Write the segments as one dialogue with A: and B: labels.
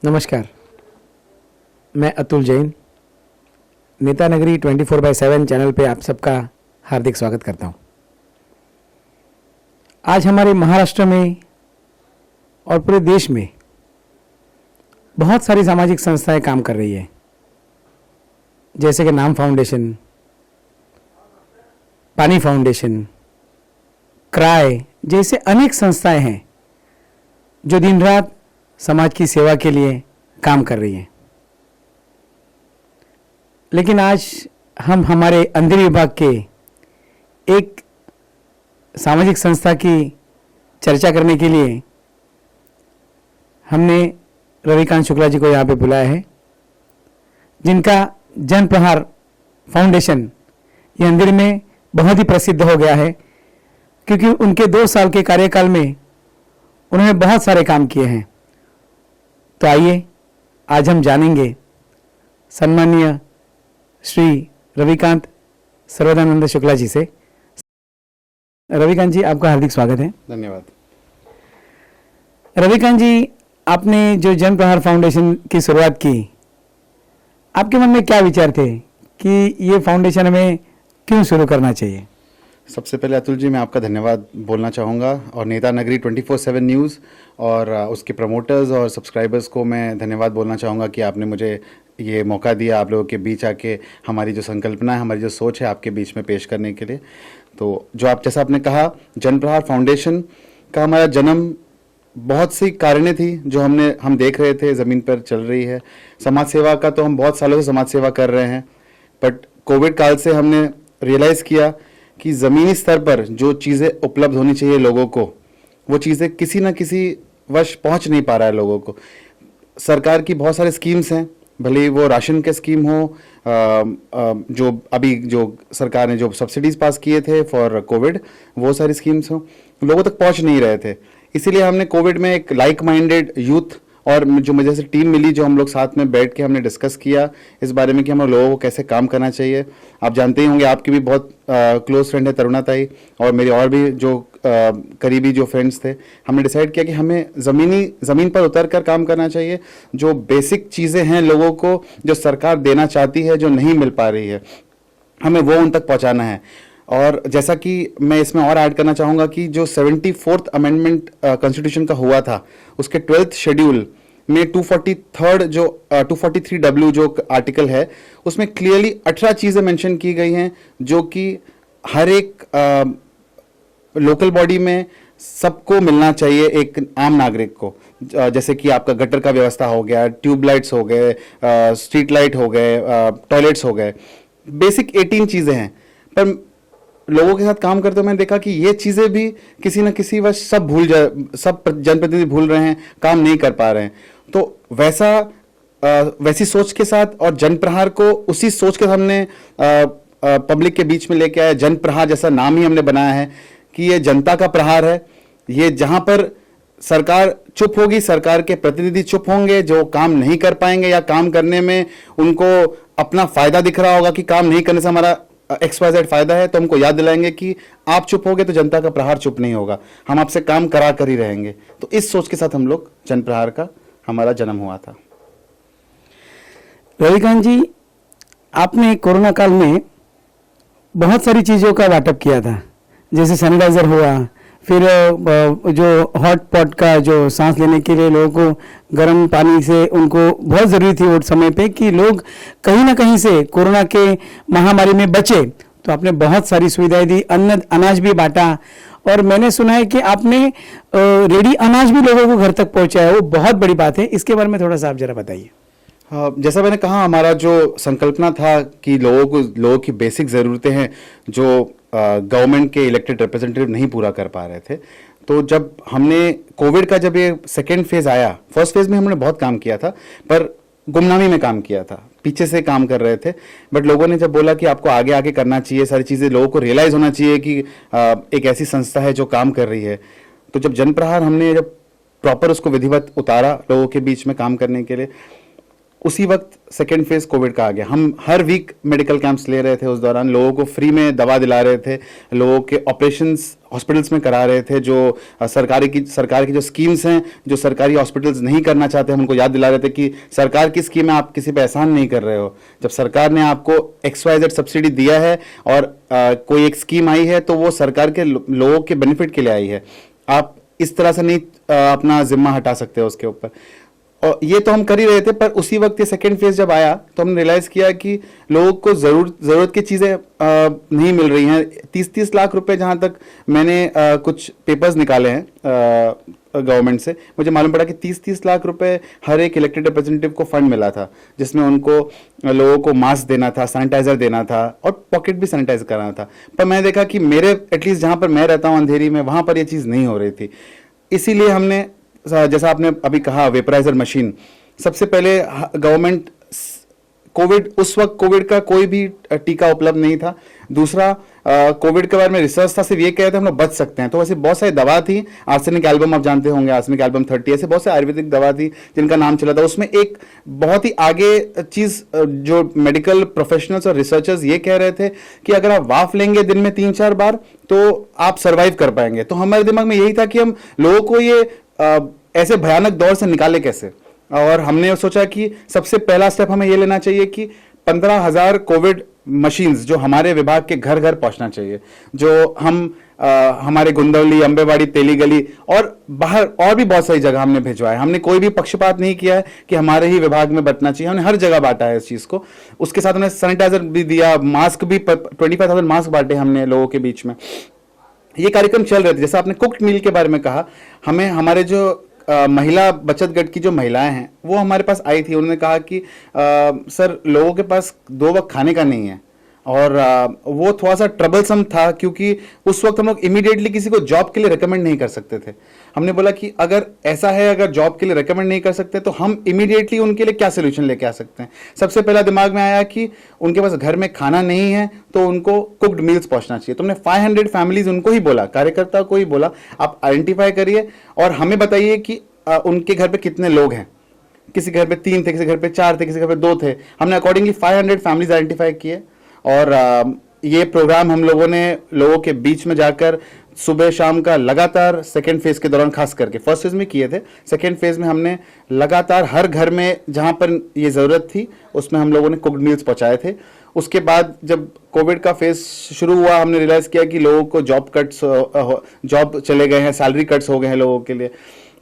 A: नमस्कार, मैं अतुल जैन नेता नगरी 24/7 चैनल पे आप सबका हार्दिक स्वागत करता हूं। आज हमारे महाराष्ट्र में और पूरे देश में बहुत सारी सामाजिक संस्थाएं काम कर रही है, जैसे कि नाम फाउंडेशन, पानी फाउंडेशन, क्राय जैसे अनेक संस्थाएं हैं जो दिन रात समाज की सेवा के लिए काम कर रही हैं। लेकिन आज हम हमारे अंधेरी विभाग के एक सामाजिक संस्था की चर्चा करने के लिए हमने रविकांत शुक्ला जी को यहाँ पे बुलाया है, जिनका जन प्रहार फाउंडेशन ये अंधेरी में बहुत ही प्रसिद्ध हो गया है, क्योंकि उनके 2 साल के कार्यकाल में उन्होंने बहुत सारे काम किए हैं। तो आइए आज हम जानेंगे सम्माननीय श्री रविकांत सर्वदानंद शुक्ला जी से। रविकांत जी, आपका हार्दिक स्वागत है।
B: धन्यवाद।
A: रविकांत जी, आपने जो जन प्रहार फाउंडेशन की शुरुआत की, आपके मन में क्या विचार थे कि ये फाउंडेशन हमें क्यों शुरू करना चाहिए?
B: सबसे पहले अतुल जी, मैं आपका धन्यवाद बोलना चाहूँगा और नेता नगरी 24/7 न्यूज़ और उसके प्रमोटर्स और सब्सक्राइबर्स को मैं धन्यवाद बोलना चाहूँगा कि आपने मुझे ये मौका दिया आप लोगों के बीच आके हमारी जो संकल्पना है, हमारी जो सोच है आपके बीच में पेश करने के लिए। तो जो आप जैसा आपने कहा, जन प्रहार फाउंडेशन का हमारा जन्म बहुत सी कारणें थी जो हम देख रहे थे ज़मीन पर चल रही है। समाज सेवा का तो हम बहुत सालों से समाज सेवा कर रहे हैं, बट कोविड काल से हमने रियलाइज़ किया कि ज़मीनी स्तर पर जो चीज़ें उपलब्ध होनी चाहिए लोगों को, वो चीज़ें किसी न किसी वश पहुंच नहीं पा रहा है लोगों को। सरकार की बहुत सारे स्कीम्स हैं, भले ही वो राशन के स्कीम हो, जो अभी जो सरकार ने जो सब्सिडीज़ पास किए थे फॉर कोविड, वो सारी स्कीम्स हो, लोगों तक पहुंच नहीं रहे थे। इसीलिए हमने कोविड में एक लाइक माइंडेड यूथ और जो मुझे जैसे टीम मिली, जो हम लोग साथ में बैठ के हमने डिस्कस किया इस बारे में कि हम लोगों को कैसे काम करना चाहिए। आप जानते ही होंगे, आपकी भी बहुत क्लोज फ्रेंड है तरुणा ताई, और मेरे और भी जो करीबी जो फ्रेंड्स थे। हमने डिसाइड किया कि हमें ज़मीन पर उतर कर काम करना चाहिए। जो बेसिक चीज़ें हैं लोगों को, जो सरकार देना चाहती है, जो नहीं मिल पा रही है, हमें वो उन तक पहुँचाना है। और जैसा कि मैं इसमें और ऐड करना चाहूँगा कि जो 74th अमेंडमेंट कॉन्स्टिट्यूशन का हुआ था, उसके 12th शेड्यूल में 243W जो आर्टिकल है, उसमें क्लियरली 18 चीज़ें मेंशन की गई हैं जो कि हर एक लोकल बॉडी में सबको मिलना चाहिए, एक आम नागरिक को। जैसे कि आपका गटर का व्यवस्था हो गया, ट्यूबलाइट्स हो गए, स्ट्रीट लाइट हो गए, टॉयलेट्स हो गए, बेसिक 18 चीज़ें हैं। पर लोगों के साथ काम करते हुए मैंने देखा कि ये चीज़ें भी किसी न किसी वश सब जनप्रतिनिधि भूल रहे हैं, काम नहीं कर पा रहे हैं। तो वैसी सोच के साथ और जन प्रहार को उसी सोच के हमने पब्लिक के बीच में लेके आया। जन प्रहार जैसा नाम ही हमने बनाया है कि ये जनता का प्रहार है। ये जहां पर सरकार चुप होगी, सरकार के प्रतिनिधि चुप होंगे, जो काम नहीं कर पाएंगे या काम करने में उनको अपना फायदा दिख रहा होगा कि काम नहीं करने से हमारा XYZ फायदा है, तो हमको याद दिलाएंगे कि आप चुप होगे तो जनता का प्रहार चुप नहीं होगा, हम आपसे काम करा कर ही रहेंगे। तो इस सोच के साथ हम लोग जन प्रहार का हमारा जन्म हुआ था।
A: रविकांत जी, आपने कोरोना काल में बहुत सारी चीज़ों का वाटप किया था, जैसे सैनिटाइजर हुआ, फिर जो हॉट पॉट का जो सांस लेने के लिए लोगों को गर्म पानी से उनको बहुत ज़रूरी थी उस समय पे कि लोग कहीं ना कहीं से कोरोना के महामारी में बचे, तो आपने बहुत सारी सुविधाएं दी, अनाज भी बांटा, और मैंने सुना है कि आपने रेडी अनाज भी लोगों को घर तक पहुंचाया। वो बहुत बड़ी बात है, इसके बारे में थोड़ा सा आप जरा बताइए।
B: जैसा मैंने कहा, हमारा जो संकल्पना था कि लोगों की बेसिक ज़रूरतें हैं जो गवर्नमेंट के इलेक्टेड रिप्रेजेंटेटिव नहीं पूरा कर पा रहे थे। तो जब हमने कोविड का जब ये सेकेंड फेज़ आया, फर्स्ट फेज़ में हमने बहुत काम किया था, पर गुमनामी में काम किया था, पीछे से काम कर रहे थे। बट लोगों ने जब बोला कि आपको आगे आगे करना चाहिए, सारी चीज़ें लोगों को रियलाइज़ होना चाहिए कि एक ऐसी संस्था है जो काम कर रही है। तो जब जन प्रहार हमने जब प्रॉपर उसको विधिवत उतारा लोगों के बीच में काम करने के लिए, उसी वक्त सेकेंड फेज कोविड का आ गया। हम हर वीक मेडिकल कैंप्स ले रहे थे, उस दौरान लोगों को फ्री में दवा दिला रहे थे, लोगों के ऑपरेशंस हॉस्पिटल्स में करा रहे थे, जो सरकार की जो स्कीम्स हैं जो सरकारी हॉस्पिटल्स नहीं करना चाहते, हम उनको याद दिला रहे थे कि सरकार की स्कीम है, आप किसी पे एहसान नहीं कर रहे हो। जब सरकार ने आपको XYZ सब्सिडी दिया है और कोई एक स्कीम आई है तो वो सरकार के लोगों के बेनिफिट के लिए आई है, आप इस तरह से नहीं अपना जिम्मा हटा सकते हो उसके ऊपर। और ये तो हम कर ही रहे थे, पर उसी वक्त ये सेकेंड फेज जब आया तो हमने रियलाइज किया कि लोगों को जरूरत की चीजें नहीं मिल रही हैं। 30-30 लाख रुपए, जहां तक मैंने कुछ पेपर्स निकाले हैं गवर्नमेंट से, मुझे मालूम पड़ा कि 30-30 लाख रुपए हर एक इलेक्टेड रिप्रेजेंटेटिव को फंड मिला था, जिसमें उनको लोगों को मास्क देना था, सैनिटाइजर देना था और पॉकेट भी सैनिटाइज कराना था। पर मैंने देखा कि मेरे एटलीस्ट जहां पर मैं रहता हूं अंधेरी में, वहां पर यह चीज नहीं हो रही थी। इसीलिए हमने, जैसा आपने अभी कहा, वेपराइजर मशीन, सबसे पहले गवर्नमेंट कोविड, उस वक्त कोविड का कोई भी टीका उपलब्ध नहीं था। दूसरा, कोविड के बारे में रिसर्च था, सिर्फ ये कह रहे थे हम लोग बच सकते हैं। तो वैसे बहुत सारी दवा थी, आर्सेनिक एल्बम आप जानते होंगे, आर्सेनिक एल्बम 30, ऐसे बहुत से आयुर्वेदिक दवा थी जिनका नाम चला था। उसमें एक बहुत ही आगे चीज जो मेडिकल प्रोफेशनल्स और रिसर्चर्स ये कह रहे थे कि अगर आप वाफ लेंगे दिन में 3-4 बार तो आप सर्वाइव कर पाएंगे। तो हमारे दिमाग में यही था कि हम लोगों को ये ऐसे भयानक दौर से निकाले कैसे। और हमने सोचा कि सबसे पहला स्टेप हमें ये लेना चाहिए कि 15,000 कोविड मशीन्स जो हमारे विभाग के घर घर पहुंचना चाहिए, जो हम हमारे गुंदवली, अंबेवाड़ी, तेली गली और बाहर और भी बहुत सारी जगह हमने भिजवाए। हमने कोई भी पक्षपात नहीं किया है कि हमारे ही विभाग में बंटना चाहिए, हमने हर जगह बांटा है इस चीज को। उसके साथ हमने सैनिटाइजर भी दिया, मास्क भी 25,000 मास्क बांटे हमने लोगों के बीच में। ये कार्यक्रम चल रहे थे। जैसा आपने कुक्ड मील के बारे में कहा, हमें हमारे जो महिला बचत गट की जो महिलाएं हैं वो हमारे पास आई थी। उन्होंने कहा कि सर, लोगों के पास 2 वक्त खाने का नहीं है। और वो थोड़ा सा ट्रबलसम था, क्योंकि उस वक्त हम लोग इमीडिएटली किसी को जॉब के लिए रेकमेंड नहीं कर सकते थे। हमने बोला कि अगर ऐसा है, अगर जॉब के लिए रेकमेंड नहीं कर सकते तो हम इमीडिएटली उनके लिए क्या सोल्यूशन लेके आ सकते हैं। सबसे पहला दिमाग में आया कि उनके पास घर में खाना नहीं है तो उनको कुक्ड मील्स पहुंचना चाहिए। तो हमने 500 फैमिलीज उनको ही बोला, कार्यकर्ता को ही बोला, आप आइडेंटिफाई करिए और हमें बताइए कि उनके घर पे कितने लोग हैं। किसी घर पे 3 थे, किसी घर पे 4 थे, किसी घर पे 2 थे। हमने अकॉर्डिंगली 500 फैमिलीज आइडेंटिफाई किए और ये प्रोग्राम हम लोगों ने लोगों के बीच में जाकर सुबह शाम का लगातार सेकेंड फेज के दौरान, खास करके फर्स्ट फेज में किए थे, सेकेंड फेज में हमने लगातार हर घर में जहां पर ये जरूरत थी उसमें हम लोगों ने कुक्ड मील्स पहुंचाए थे। उसके बाद जब कोविड का फेज शुरू हुआ, हमने रियलाइज किया कि लोगों को जॉब चले गए हैं, सैलरी कट्स हो गए हैं लोगों के लिए,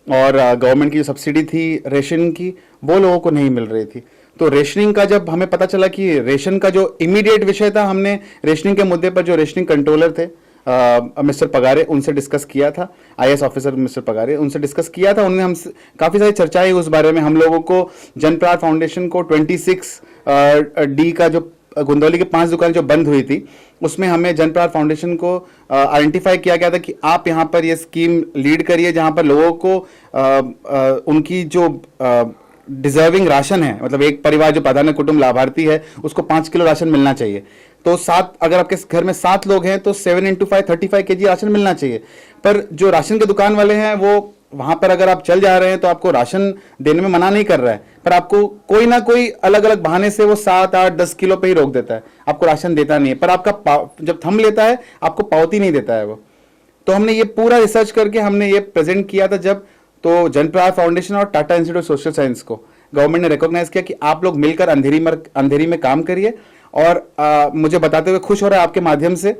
B: और गवर्नमेंट की जो सब्सिडी थी रेशन की वो लोगों को नहीं मिल रही थी। तो रेशनिंग का जब हमें पता चला कि रेशन का जो इमीडिएट विषय था, हमने रेशनिंग के मुद्दे पर जो रेशनिंग कंट्रोलर थे मिस्टर पगारे, उनसे डिस्कस किया था, IAS ऑफिसर मिस्टर पगारे, उनसे डिस्कस किया था। उन्होंने हमसे काफ़ी सारी चर्चाएं उस बारे में। हम लोगों को जनप्रहार फाउंडेशन को 26D का जो गुंदौली के 5 दुकानें जो बंद हुई थी, उसमें हमें जनप्रहार फाउंडेशन को आइडेंटिफाई किया गया था कि आप यहाँ पर ये स्कीम लीड करिए जहाँ पर लोगों को उनकी जो डिजर्विंग राशन है, मतलब एक परिवार जो प्राधान्य कुटुंब लाभार्थी है उसको 5 किलो राशन मिलना चाहिए। तो 7, अगर आपके घर में 7 लोग हैं तो 7 × 5 35 kg राशन मिलना चाहिए। पर जो राशन के दुकान वाले हैं वो वहां पर अगर आप चल जा रहे हैं तो आपको राशन देने में मना नहीं कर रहा है, पर आपको कोई ना कोई अलग अलग बहाने से वो 7, 8, 10 किलो पे ही रोक देता है, आपको राशन देता नहीं है। पर आपका जब थंब लेता है आपको पावती नहीं देता है वो। तो हमने ये पूरा रिसर्च करके हमने ये प्रेजेंट किया था जब, तो जनप्रहार फाउंडेशन और Tata institute of social science को गवर्नमेंट ने रिकॉग्नाइज किया कि आप लोग मिलकर अंधेरी में काम करिए। और मुझे बताते हुए खुश हो रहा है आपके माध्यम से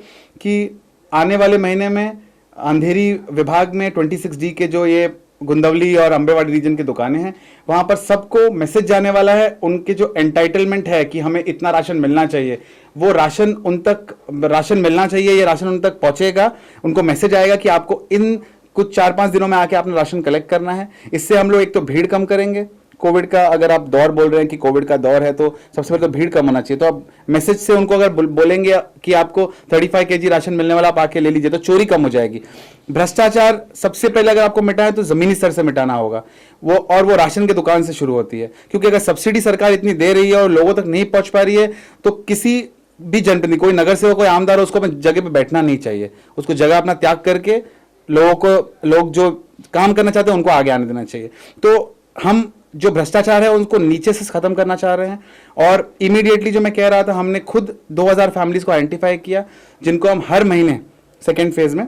B: कि आने वाले महीने में अंधेरी विभाग में 26D के जो ये गुंदवली और अंबेवाड़ी रीजन की दुकानें हैं, वहां पर सबको मैसेज जाने वाला है, उनके जो एंटाइटलमेंट है कि हमें इतना राशन मिलना चाहिए, वो राशन मिलना चाहिए, ये राशन उन तक पहुंचेगा। उनको मैसेज आएगा कि आपको इन कुछ 4-5 दिनों में आके आपने राशन कलेक्ट करना है। इससे हम लोग एक तो भीड़ कम करेंगे। कोविड का अगर आप दौर बोल रहे हैं कि कोविड का दौर है, तो सबसे पहले तो भीड़ कम होना चाहिए। तो आप मैसेज से उनको अगर बोलेंगे कि आपको 35 kg राशन मिलने वाला, आप आके ले लीजिए, तो चोरी कम हो जाएगी। भ्रष्टाचार सबसे पहले अगर आपको मिटाना है तो जमीनी स्तर से मिटाना होगा, वो राशन की दुकान से शुरू होती है। क्योंकि अगर सब्सिडी सरकार इतनी दे रही है और लोगों तक नहीं पहुंच पा रही है, तो किसी भी जनप्रतिनिधि, कोई नगर सेवक, कोई आमदार हो, उसको अपनी जगह पे बैठना नहीं चाहिए। उसको जगह अपना त्याग करके लोग जो काम करना चाहते हैं उनको आगे आने देना चाहिए। तो हम जो भ्रष्टाचार है उनको नीचे से खत्म करना चाह रहे हैं। और इमीडिएटली जो मैं कह रहा था, हमने खुद 2000 फैमिलीज को आइडेंटिफाई किया जिनको हम हर महीने सेकेंड फेज में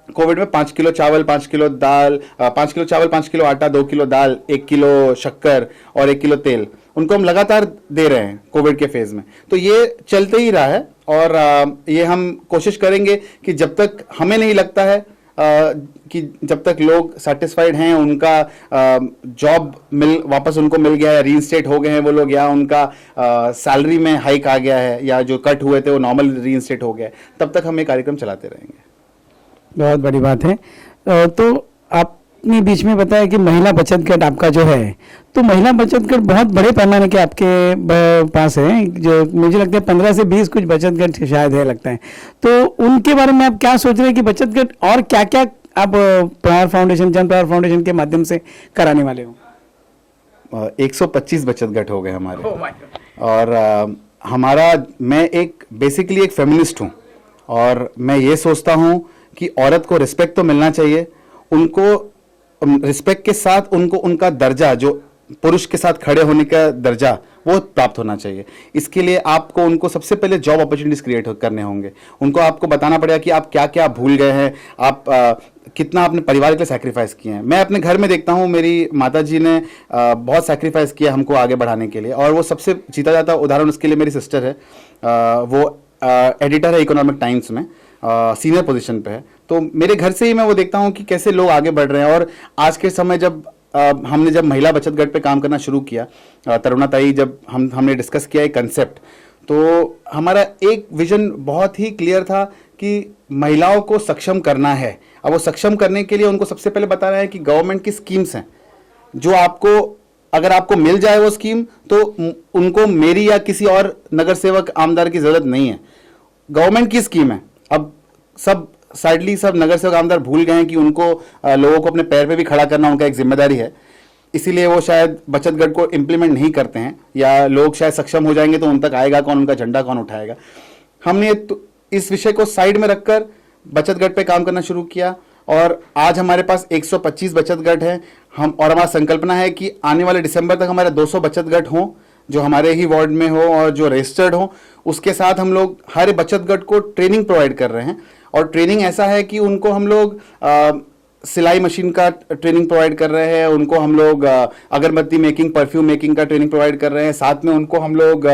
B: कोविड में 5 किलो चावल, 5 किलो दाल, 5 किलो चावल, 5 किलो आटा, 2 किलो दाल, 1 किलो शक्कर और 1 किलो तेल, उनको हम लगातार दे रहे हैं कोविड के फेज में। तो ये चलते ही रहा है और ये हम कोशिश करेंगे कि जब तक हमें नहीं लगता है कि जब तक लोग सेटिस्फाइड हैं, उनका जॉब वापस उनको मिल गया है, रीइंस्टेट हो गए हैं वो लोग, या उनका सैलरी में हाइक आ गया है, या जो कट हुए थे वो नॉर्मल रीइंस्टेट हो गया है, तब तक हम ये कार्यक्रम चलाते रहेंगे।
A: बहुत बड़ी बात है। तो आपने बीच में बताया कि महिला बचत गट आपका जो है, तो महिला बचत गट बहुत बड़े पैमाने के आपके पास है, जो मुझे लगता है 15 से 20 कुछ बचत गट शायद है लगता है। तो उनके बारे में आप क्या सोच रहे हैं कि बचत गट और क्या क्या आप प्रहार फाउंडेशन, जन प्रहार फाउंडेशन के माध्यम से कराने वाले हो?
B: 125 बचत गट हो गए हमारे। और मैं बेसिकली एक फेमिनिस्ट हूँ और मैं ये सोचता हूँ कि औरत को रिस्पेक्ट तो मिलना चाहिए, उनको रिस्पेक्ट के साथ उनको उनका दर्जा, जो पुरुष के साथ खड़े होने का दर्जा, वो प्राप्त होना चाहिए। इसके लिए आपको उनको सबसे पहले जॉब अपॉर्चुनिटीज क्रिएट करने होंगे। उनको आपको बताना पड़ेगा कि आप क्या क्या भूल गए हैं, आप कितना अपने परिवार के लिए सैक्रिफाइस किए हैं। मैं अपने घर में देखता हूँ, मेरी माता जी ने बहुत सैक्रिफाइस किया हमको आगे बढ़ाने के लिए, और वो सबसे जीता जाता उदाहरण उसके लिए मेरी सिस्टर है। वो एडिटर है इकोनॉमिक टाइम्स में, सीनियर पोजीशन पे है। तो मेरे घर से ही मैं वो देखता हूँ कि कैसे लोग आगे बढ़ रहे हैं। और आज के समय हमने जब महिला बचत गट पे काम करना शुरू किया, तरुणा ताई, जब हमने डिस्कस किया एक कंसेप्ट, तो हमारा एक विजन बहुत ही क्लियर था कि महिलाओं को सक्षम करना है। अब वो सक्षम करने के लिए उनको सबसे पहले बताना है कि गवर्नमेंट की स्कीम्स हैं, जो अगर आपको मिल जाए वो स्कीम, तो उनको मेरी या किसी और नगर सेवक आमदार की जरूरत नहीं है, गवर्नमेंट की स्कीम है। अब सब नगर सेवक आमदार भूल गए हैं कि उनको लोगों को अपने पैर पे भी खड़ा करना उनका एक जिम्मेदारी है, इसीलिए वो शायद बचत गट को इम्प्लीमेंट नहीं करते हैं, या लोग शायद सक्षम हो जाएंगे तो उन तक आएगा कौन, उनका झंडा कौन उठाएगा। हमने इस विषय को साइड में रखकर बचत गट पे काम करना शुरू किया, और आज हमारे पास 125 बचत गट हैं। और हमारा संकल्पना है कि आने वाले दिसंबर तक हमारे 200 बचत गट हों, जो हमारे ही वार्ड में हो और जो रजिस्टर्ड हो। उसके साथ हम लोग हर बचत गट को ट्रेनिंग प्रोवाइड कर रहे हैं, और ट्रेनिंग ऐसा है कि उनको हम लोग सिलाई मशीन का ट्रेनिंग प्रोवाइड कर रहे हैं, उनको हम लोग अगरबत्ती मेकिंग, परफ्यूम मेकिंग का ट्रेनिंग प्रोवाइड कर रहे हैं। साथ में उनको हम लोग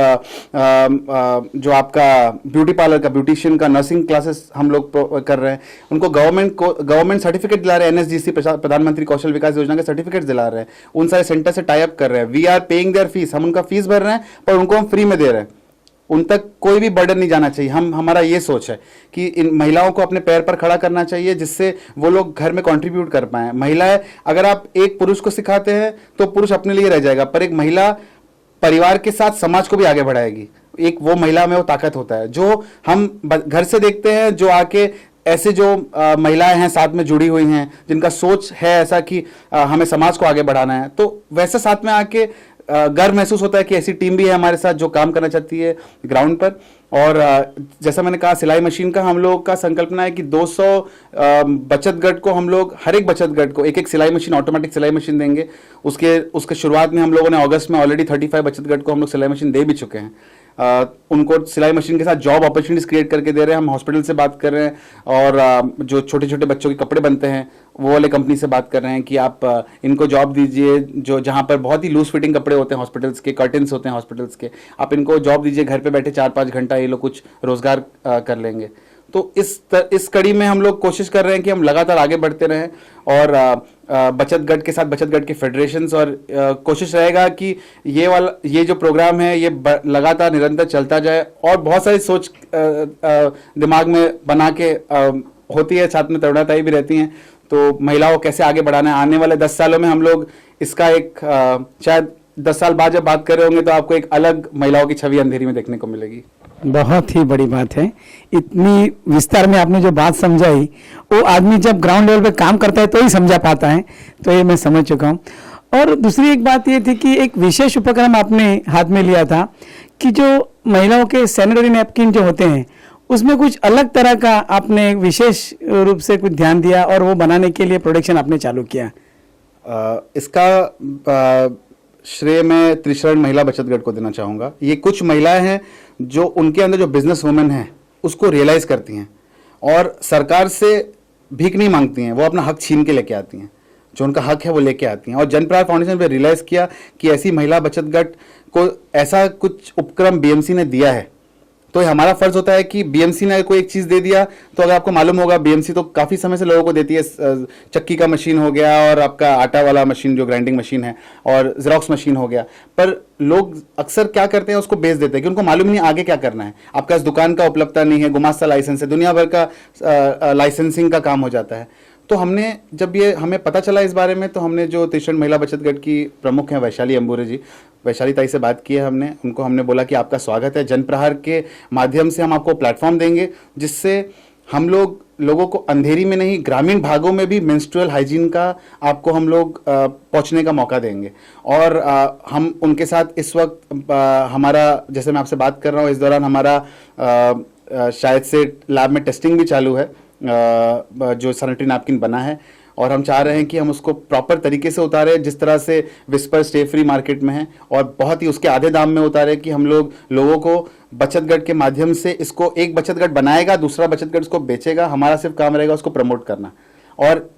B: जो आपका ब्यूटी पार्लर का, ब्यूटिशियन का नर्सिंग क्लासेस हम लोग कर रहे हैं। उनको गवर्नमेंट सर्टिफिकेट दिला रहे हैं, NSGC प्रधानमंत्री कौशल विकास योजना के सर्टिफिकेट दिला रहे हैं। उन सारे सेंटर से टाई अप कर रहे हैं। We are paying their fees, हम उनका फीस भर रहे हैं पर उनको हम फ्री में दे रहे हैं। उन तक कोई भी बर्डन नहीं जाना चाहिए। हमारा ये सोच है कि इन महिलाओं को अपने पैर पर खड़ा करना चाहिए, जिससे वो लोग घर में कंट्रीब्यूट कर पाएं। महिलाएं, अगर आप एक पुरुष को सिखाते हैं तो पुरुष अपने लिए रह जाएगा, पर एक महिला परिवार के साथ समाज को भी आगे बढ़ाएगी। एक वो महिला में वो ताकत होता है जो हम घर से देखते हैं, जो आके ऐसे जो महिलाएं हैं साथ में जुड़ी हुई हैं, जिनका सोच है ऐसा कि हमें समाज को आगे बढ़ाना है, तो वैसे साथ में आके गर्व महसूस होता है कि ऐसी टीम भी है हमारे साथ जो काम करना चाहती है ग्राउंड पर। और जैसा मैंने कहा, सिलाई मशीन का हम लोग का संकल्पना है कि 200 बचत गट को हम लोग, हर एक बचत गट को एक सिलाई मशीन, ऑटोमेटिक सिलाई मशीन देंगे। उसके शुरुआत में हम लोगों ने अगस्त में ऑलरेडी 35 बचत गट को हम लोग सिलाई मशीन दे भी चुके हैं। उनको सिलाई मशीन के साथ जॉब अपॉर्चुनिटीज क्रिएट करके दे रहे हैं। हम हॉस्पिटल से बात कर रहे हैं, और जो छोटे छोटे बच्चों के कपड़े बनते हैं वो वाले कंपनी से बात कर रहे हैं कि आप इनको जॉब दीजिए, जो जहाँ पर बहुत ही लूज फिटिंग कपड़े होते हैं, हॉस्पिटल्स के कर्टन्स होते हैं हॉस्पिटल्स के, आप इनको जॉब दीजिए, घर पे बैठे 4-5 घंटा ये लोग कुछ रोजगार कर लेंगे। तो इस कड़ी में हम लोग कोशिश कर रहे हैं कि हम लगातार आगे बढ़ते रहें, और बचत गट के साथ बचत गट के फेडरेशंस, और कोशिश रहेगा कि ये जो प्रोग्राम है ये लगातार निरंतर चलता जाए। और बहुत सारी सोच दिमाग में बना के होती है, साथ में तरुणा ताई भी रहती हैं, तो महिलाओं को कैसे आगे बढ़ाना है। आने वाले 10 सालों में हम लोग इसका एक शायद 10 साल बाद जब बात कर रहे होंगे तो आपको एक अलग महिलाओं की छवि अंधेरी में देखने को मिलेगी।
A: बहुत ही बड़ी बात है। इतनी विस्तार में आपने जो बात समझाई, वो आदमी जब ग्राउंड लेवल पे काम करता है तो ही समझा पाता है, तो ये मैं समझ चुका हूँ। और दूसरी एक बात ये थी कि एक विशेष उपक्रम आपने हाथ में लिया था कि जो महिलाओं के सैनिटरी नैपकिन जो होते हैं, उसमें कुछ अलग तरह का आपने विशेष रूप से कुछ ध्यान दिया, और वो बनाने के लिए प्रोडक्शन आपने चालू किया।
B: इसका श्रेय मैं त्रिशरण महिला बचत गट को देना चाहूँगा। ये कुछ महिलाएं हैं जो उनके अंदर जो बिजनेस वुमेन है उसको रियलाइज़ करती हैं और सरकार से भीख नहीं मांगती हैं, वो अपना हक छीन के लेके आती हैं, जो उनका हक है वो लेके आती हैं। और जन प्रहार फाउंडेशन पे रियलाइज़ किया कि ऐसी महिला बचत गट को ऐसा कुछ उपक्रम बीएमसी ने दिया है, तो ये हमारा फर्ज होता है कि बीएमसी ने कोई एक चीज़ दे दिया, तो अगर आपको मालूम होगा बीएमसी तो काफ़ी समय से लोगों को देती है, चक्की का मशीन हो गया और आपका आटा वाला मशीन जो ग्राइंडिंग मशीन है और जेरोक्स मशीन हो गया, पर लोग अक्सर क्या करते हैं उसको बेच देते हैं कि उनको मालूम नहीं आगे क्या करना है। आपका इस दुकान का उपलब्धता नहीं है, गुमास्ता लाइसेंस है, दुनिया भर का लाइसेंसिंग का काम हो जाता है। तो हमने जब ये हमें पता चला इस बारे में, तो हमने जो त्रिशरण महिला बचत गट की प्रमुख हैं वैशाली अंबुरे जी, वैशाली ताई से बात की है हमने, उनको हमने बोला कि आपका स्वागत है, जन प्रहार के माध्यम से हम आपको प्लेटफॉर्म देंगे जिससे हम लोगों को अंधेरी में नहीं ग्रामीण भागों में भी मेंस्ट्रुअल हाइजीन का आपको हम लोग पहुंचने का मौका देंगे। और हम उनके साथ इस वक्त हमारा, जैसे मैं आपसे बात कर रहा हूँ, इस दौरान हमारा शायद से लैब में टेस्टिंग भी चालू है जो सैनिटरी नैपकिन बना है, और हम चाह रहे हैं कि हम उसको प्रॉपर तरीके से उतारे जिस तरह से विस्पर स्टे फ्री मार्केट में है, और बहुत ही उसके आधे दाम में उतारे कि हम लोगों को बचत गट के माध्यम से इसको, एक बचत गट बनाएगा, दूसरा बचत गट इसको बेचेगा, हमारा सिर्फ काम रहेगा उसको प्रमोट करना। और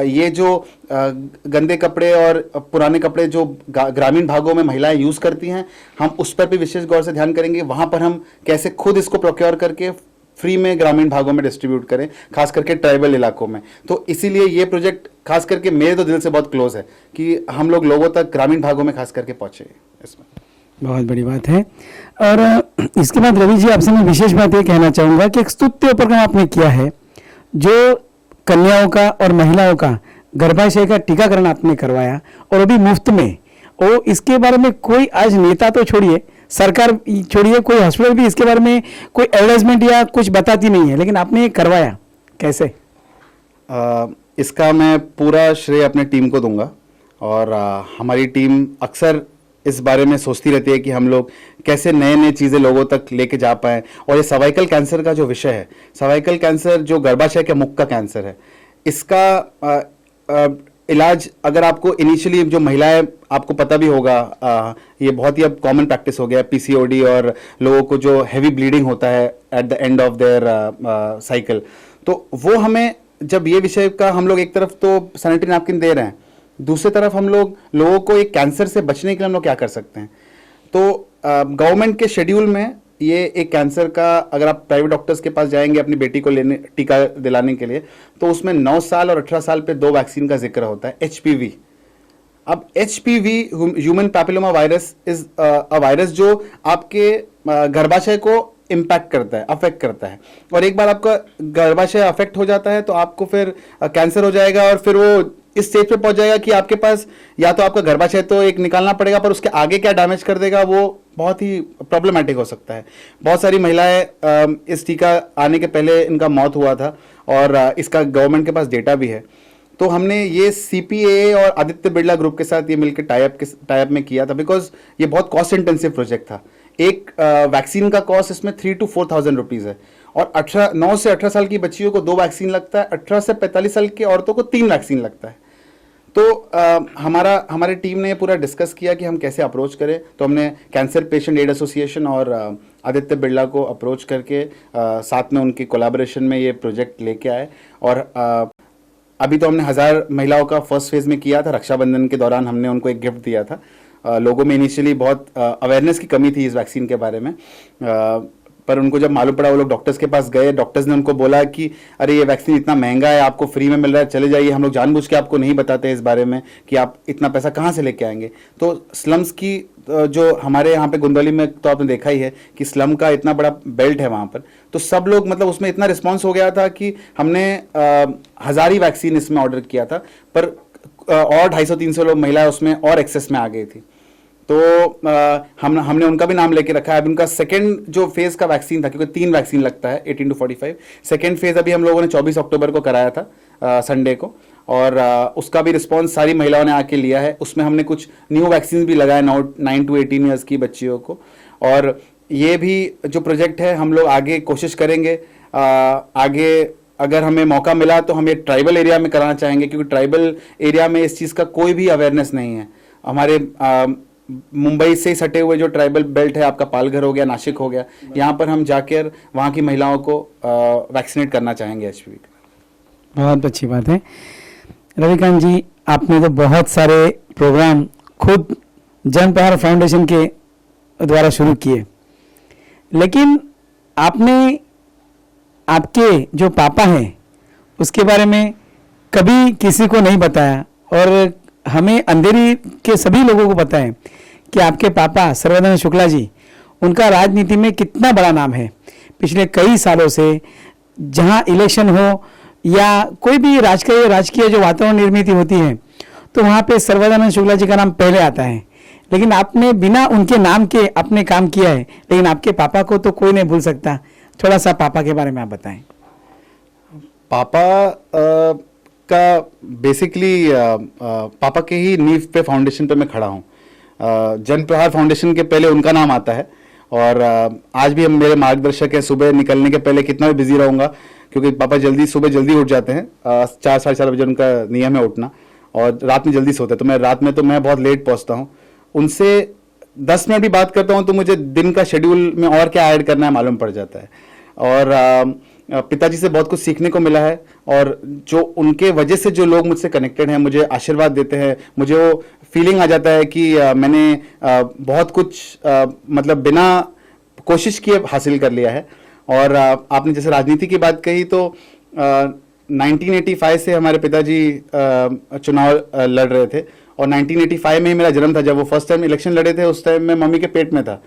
B: ये जो गंदे कपड़े और पुराने कपड़े जो ग्रामीण भागों में महिलाएं यूज़ करती हैं, हम उस पर भी विशेष गौर से ध्यान करेंगे, वहाँ पर हम कैसे खुद इसको प्रोक्योर करके फ्री में ग्रामीण भागों में डिस्ट्रीब्यूट करें, खास करके ट्राइबल इलाकों में। तो इसीलिए ये प्रोजेक्ट खास करके मेरे तो दिल से बहुत क्लोज है कि हम लोगों तक ग्रामीण भागों में खास करके पहुँचे इसमें।
A: बहुत बड़ी बात है। और इसके बाद रवि जी, आपसे मैं विशेष बात ये कहना चाहूँगा कि एक स्तुत्य उपक्रम आपने किया है, जो कन्याओं का और महिलाओं का गर्भाशय का टीकाकरण आपने करवाया, और वो भी मुफ्त में। और इसके बारे में कोई आज नेता तो छोड़िए, सरकार छोड़िए, कोई हॉस्पिटल भी इसके बारे में कोई एडवर्टाइजमेंट या कुछ बताती नहीं है, लेकिन आपने ये करवाया कैसे?
B: इसका मैं पूरा श्रेय अपने टीम को दूंगा, और हमारी टीम अक्सर इस बारे में सोचती रहती है कि हम लोग कैसे नए नए चीज़ें लोगों तक लेके जा पाएँ। और ये सर्वाइकल कैंसर का जो विषय है, सर्वाइकल कैंसर जो गर्भाशय के मुख का कैंसर है, इसका इलाज अगर आपको इनिशियली, जो महिलाएं, आपको पता भी होगा, ये बहुत ही अब कॉमन प्रैक्टिस हो गया है पीसीओडी, और लोगों को जो हैवी ब्लीडिंग होता है at the end of their cycle, तो वो हमें, जब ये विषय का हम लोग एक तरफ तो सैनिटरी नैपकिन दे रहे हैं, दूसरी तरफ हम लोगों को एक कैंसर से बचने के लिए हम लोग क्या कर सकते हैं। तो गवर्नमेंट के शेड्यूल में ये एक कैंसर का, अगर आप प्राइवेट डॉक्टर्स के पास जाएंगे अपनी बेटी को लेने, टीका दिलाने के लिए, तो उसमें 9 साल और 18 साल पे 2 वैक्सीन का जिक्र होता है, एचपीवी। अब HPV, human papilloma virus, is a virus जो आपके गर्भाशय को इम्पैक्ट करता है, अफेक्ट करता है, और एक बार आपका गर्भाशय अफेक्ट हो जाता है तो आपको फिर कैंसर हो जाएगा, और फिर वो इस स्टेज पे पहुंच जाएगा कि आपके पास या तो आपका गर्भाशय तो एक निकालना पड़ेगा, पर उसके आगे क्या डैमेज कर देगा वो बहुत ही प्रॉब्लमेटिक हो सकता है। बहुत सारी महिलाएं, इस टीका आने के पहले इनका मौत हुआ था, और इसका गवर्नमेंट के पास डेटा भी है। तो हमने ये सीपीए और आदित्य बिरला ग्रुप के साथ ये मिलकर टाइप में किया था, बिकॉज ये बहुत कॉस्ट इंटेंसिव प्रोजेक्ट था। एक वैक्सीन का कॉस्ट इसमें 3 to 4,000 रुपीज़ है, और 9 से 18 साल की बच्चियों को 2 वैक्सीन लगता है, 18 से 45 साल की औरतों को 3 वैक्सीन लगता है। तो हमारे टीम ने पूरा डिस्कस किया कि हम कैसे अप्रोच करें, तो हमने कैंसर पेशेंट एड एसोसिएशन और आदित्य बिरला को अप्रोच करके साथ में उनकी कोलैबोरेशन में ये प्रोजेक्ट लेके आए। और अभी तो हमने 1000 महिलाओं का फर्स्ट फेज में किया था, रक्षाबंधन के दौरान हमने उनको एक गिफ्ट दिया था। लोगों में इनिशियली बहुत अवेयरनेस की कमी थी इस वैक्सीन के बारे में, पर उनको जब मालूम पड़ा, वो लोग डॉक्टर्स के पास गए, डॉक्टर्स ने उनको बोला कि अरे ये वैक्सीन इतना महंगा है, आपको फ्री में मिल रहा है, चले जाइए, हम लोग जानबूझ के आपको नहीं बताते इस बारे में कि आप इतना पैसा कहाँ से लेके आएंगे। तो स्लम्स की जो हमारे यहाँ पे गुंदौली में, तो आपने देखा ही है कि स्लम का इतना बड़ा बेल्ट है वहाँ पर, तो सब लोग, मतलब उसमें इतना रिस्पॉन्स हो गया था कि हमने 1000 ही वैक्सीन इसमें ऑर्डर किया था, पर और 250-300 लोग महिलाएं उसमें और एक्सेस में आ गई थी। तो हमने उनका भी नाम लेके रखा है। अब उनका सेकेंड जो फेज का वैक्सीन था, क्योंकि 3 वैक्सीन लगता है 18 to 45, सेकेंड फेज अभी हम लोगों ने 24 अक्टूबर को कराया था संडे को, और उसका भी रिस्पॉन्स सारी महिलाओं ने आके लिया है। उसमें हमने कुछ न्यू वैक्सीन भी लगाए 9 to 18 ईयर्स की बच्चियों को। और ये भी जो प्रोजेक्ट है हम लोग आगे कोशिश करेंगे, आगे अगर हमें मौका मिला तो हम ये ट्राइबल एरिया में कराना चाहेंगे, क्योंकि ट्राइबल एरिया में इस चीज़ का कोई भी अवेयरनेस नहीं है। हमारे मुंबई से सटे हुए जो ट्राइबल बेल्ट है, आपका पालघर हो गया, नासिक हो गया, यहाँ पर हम जाकर वहाँ की महिलाओं को वैक्सीनेट करना चाहेंगे HPV का।
A: बहुत अच्छी बात है। रविकांत जी, आपने तो बहुत सारे प्रोग्राम खुद जन प्रहार फाउंडेशन के द्वारा शुरू किए, लेकिन आपने आपके जो पापा हैं उसके बारे में कभी किसी को नहीं बताया, और हमें अंधेरी के सभी लोगों को पता है कि आपके पापा सर्वदानंद शुक्ला जी, उनका राजनीति में कितना बड़ा नाम है। पिछले कई सालों से जहां इलेक्शन हो या कोई भी राजकीय जो वातावरण निर्मित होती है, तो वहां पे सर्वदानंद शुक्ला जी का नाम पहले आता है। लेकिन आपने बिना उनके नाम के आपने काम किया है, लेकिन आपके पापा को तो कोई नहीं भूल सकता। थोड़ा सा पापा के बारे में आप बताएं।
B: पापा का बेसिकली पापा के ही नींव पे, फाउंडेशन पे मैं खड़ा हूँ। जन प्रहार फाउंडेशन के पहले उनका नाम आता है, और आज भी हम मेरे मार्गदर्शक हैं। सुबह निकलने के पहले कितना भी बिजी रहूँगा, क्योंकि पापा सुबह जल्दी उठ जाते हैं, 4 साढ़े 4 बजे उनका नियम है उठना, और रात में जल्दी सोते हैं, तो मैं रात में तो मैं बहुत लेट पहुँचता हूँ। उनसे 10 मिनट भी बात करता हूँ तो मुझे दिन का शेड्यूल में और क्या ऐड करना है मालूम पड़ जाता है। और पिताजी से बहुत कुछ सीखने को मिला है, और जो उनके वजह से जो लोग मुझसे कनेक्टेड हैं, मुझे आशीर्वाद देते हैं, मुझे वो फीलिंग आ जाता है कि मैंने बहुत कुछ मतलब बिना कोशिश किए हासिल कर लिया है। और आपने जैसे राजनीति की बात कही, तो 1985 से हमारे पिताजी चुनाव लड़ रहे थे, और 1985 में ही मेरा जन्म था। जब वो फर्स्ट टाइम इलेक्शन लड़े थे, उस टाइम मैं मम्मी के पेट में था।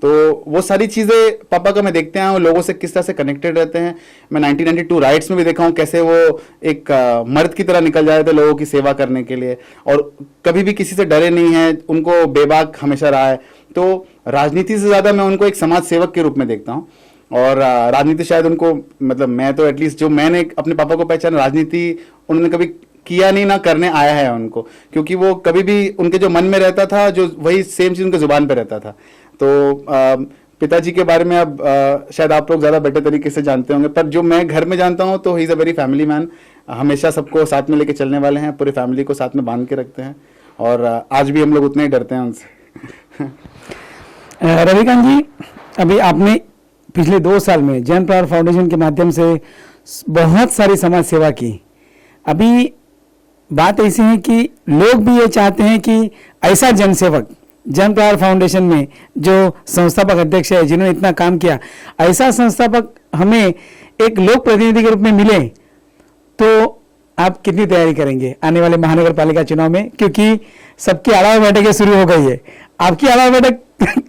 B: तो वो सारी चीज़ें पापा का मैं देखते हैं, और लोगों से किस तरह से कनेक्टेड रहते हैं। मैं 1992 राइट्स में भी देखा हूँ कैसे वो एक मर्द की तरह निकल जाए थे लोगों की सेवा करने के लिए, और कभी भी किसी से डरे नहीं हैं, उनको बेबाक हमेशा रहा है। तो राजनीति से ज़्यादा मैं उनको एक समाज सेवक के रूप में देखता हूँ। और राजनीति शायद उनको, मतलब मैं तो एटलीस्ट जो मैंने अपने पापा को पहचाना, राजनीति उन्होंने कभी किया नहीं, ना करने आया है उनको, क्योंकि वो कभी भी उनके जो मन में रहता था, जो वही सेम चीज़ उनके जुबान पे रहता था। तो पिताजी के बारे में अब शायद आप लोग ज़्यादा बेटर तरीके से जानते होंगे, पर जो मैं घर में जानता हूँ, तो he is a very family man. हमेशा सबको साथ में लेके चलने वाले हैं, पूरे फैमिली को साथ में बांध के रखते हैं, और आज भी हम लोग उतने ही डरते हैं उनसे।
A: रविकांत जी, अभी आपने पिछले 2 साल में जन प्रहार फाउंडेशन के माध्यम से बहुत सारी समाज सेवा की। अभी बात ऐसी है कि लोग भी ये चाहते हैं कि ऐसा जनसेवक जन प्रहार फाउंडेशन में जो संस्थापक अध्यक्ष है, जिन्होंने इतना काम किया, ऐसा संस्थापक हमें एक लोक प्रतिनिधि के रूप में मिले, तो आप कितनी तैयारी करेंगे आने वाले महानगर पालिका चुनाव में? क्योंकि सबकी आड़ाव बैठकें शुरू हो गई है, आपकी आड़ाव बैठक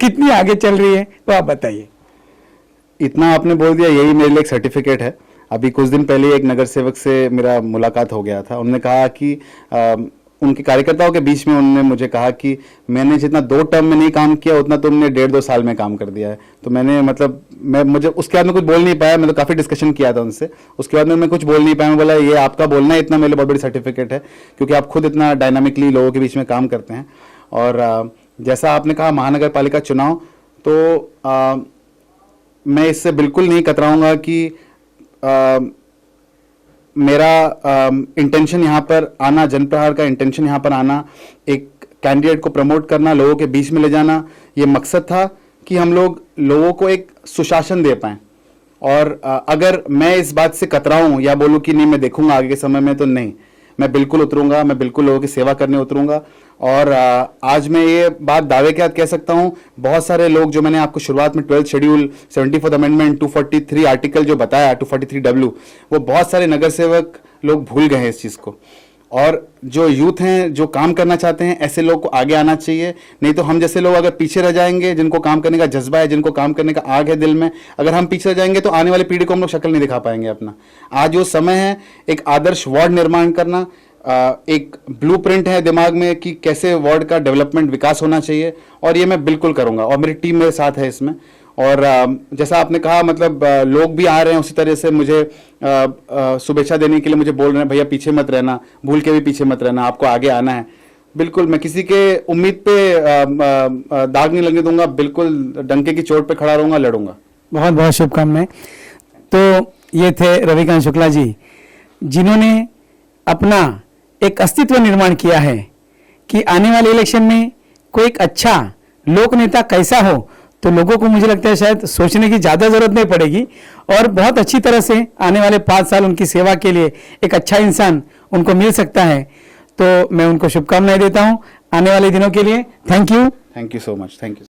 A: कितनी आगे चल रही है, तो आप बताइए।
B: इतना आपने बोल दिया, यही मेरे लिए एक सर्टिफिकेट है। अभी कुछ दिन पहले एक नगर सेवक से मेरा मुलाकात हो गया था। उन्होंने कहा कि उनके कार्यकर्ताओं के बीच में उन्होंने मुझे कहा कि मैंने जितना 2 टर्म में नहीं काम किया, उतना तुमने 1.5-2 साल में काम कर दिया है। तो मैंने मतलब मुझे उसके बाद में कुछ बोल नहीं पाया। मैं तो काफ़ी डिस्कशन किया था उनसे, उसके बाद में मैं कुछ बोल नहीं पाया। मैं बोला ये आपका बोलना है इतना मेरे लिए बहुत बड़ी सर्टिफिकेट है, क्योंकि आप खुद इतना डायनामिकली लोगों के बीच में काम करते हैं। और जैसा आपने कहा महानगर पालिका चुनाव, तो मैं इससे बिल्कुल नहीं कतराऊंगा कि मेरा इंटेंशन यहाँ पर आना, जनप्रहार का इंटेंशन यहाँ पर आना, एक कैंडिडेट को प्रमोट करना, लोगों के बीच में ले जाना, ये मकसद था कि हम लोग लोगों को एक सुशासन दे पाएं। और अगर मैं इस बात से कतराऊं या बोलूं कि नहीं मैं देखूंगा आगे के समय में, तो नहीं, मैं बिल्कुल उतरूंगा, मैं बिल्कुल लोगों की सेवा करने उतरूंगा। और आज मैं ये बात दावे के साथ कह सकता हूँ, बहुत सारे लोग जो मैंने आपको शुरुआत में 12th schedule, 74th amendment, 243 article जो बताया, 243W, वो बहुत सारे नगर सेवक लोग भूल गए हैं इस चीज़ को। और जो यूथ हैं, जो काम करना चाहते हैं, ऐसे लोग को आगे आना चाहिए। नहीं तो हम जैसे लोग अगर पीछे रह जाएंगे, जिनको काम करने का जज्बा है, जिनको काम करने का आग है दिल में, अगर हम पीछे रह जाएंगे तो आने वाली पीढ़ी को हम लोग शक्ल नहीं दिखा पाएंगे अपना। आज वो समय है एक आदर्श वार्ड निर्माण करना, एक ब्लूप्रिंट है दिमाग में कि कैसे वार्ड का डेवलपमेंट विकास होना चाहिए, और ये मैं बिल्कुल करूंगा, और मेरी टीम मेरे साथ है इसमें। और जैसा आपने कहा, मतलब लोग भी आ रहे हैं उसी तरह से मुझे शुभेच्छा देने के लिए मुझे बोल रहे हैं, भैया पीछे मत रहना, भूल के भी पीछे मत रहना, आपको आगे आना है। बिल्कुल, मैं किसी के उम्मीद पे दाग नहीं लगने दूंगा, बिल्कुल डंके की चोट पे खड़ा रहूंगा, लड़ूंगा।
A: बहुत बहुत शुभकामनाएं। तो ये थे रविकांत शुक्ला जी, जिन्होंने अपना एक अस्तित्व निर्माण किया है कि आने वाले इलेक्शन में कोई एक अच्छा लोक नेता कैसा हो, तो लोगों को मुझे लगता है शायद सोचने की ज़्यादा ज़रूरत नहीं पड़ेगी और बहुत अच्छी तरह से आने वाले 5 साल उनकी सेवा के लिए एक अच्छा इंसान उनको मिल सकता है। तो मैं उनको शुभकामनाएं देता हूं आने वाले दिनों के लिए। Thank you.
B: Thank you so much. Thank you.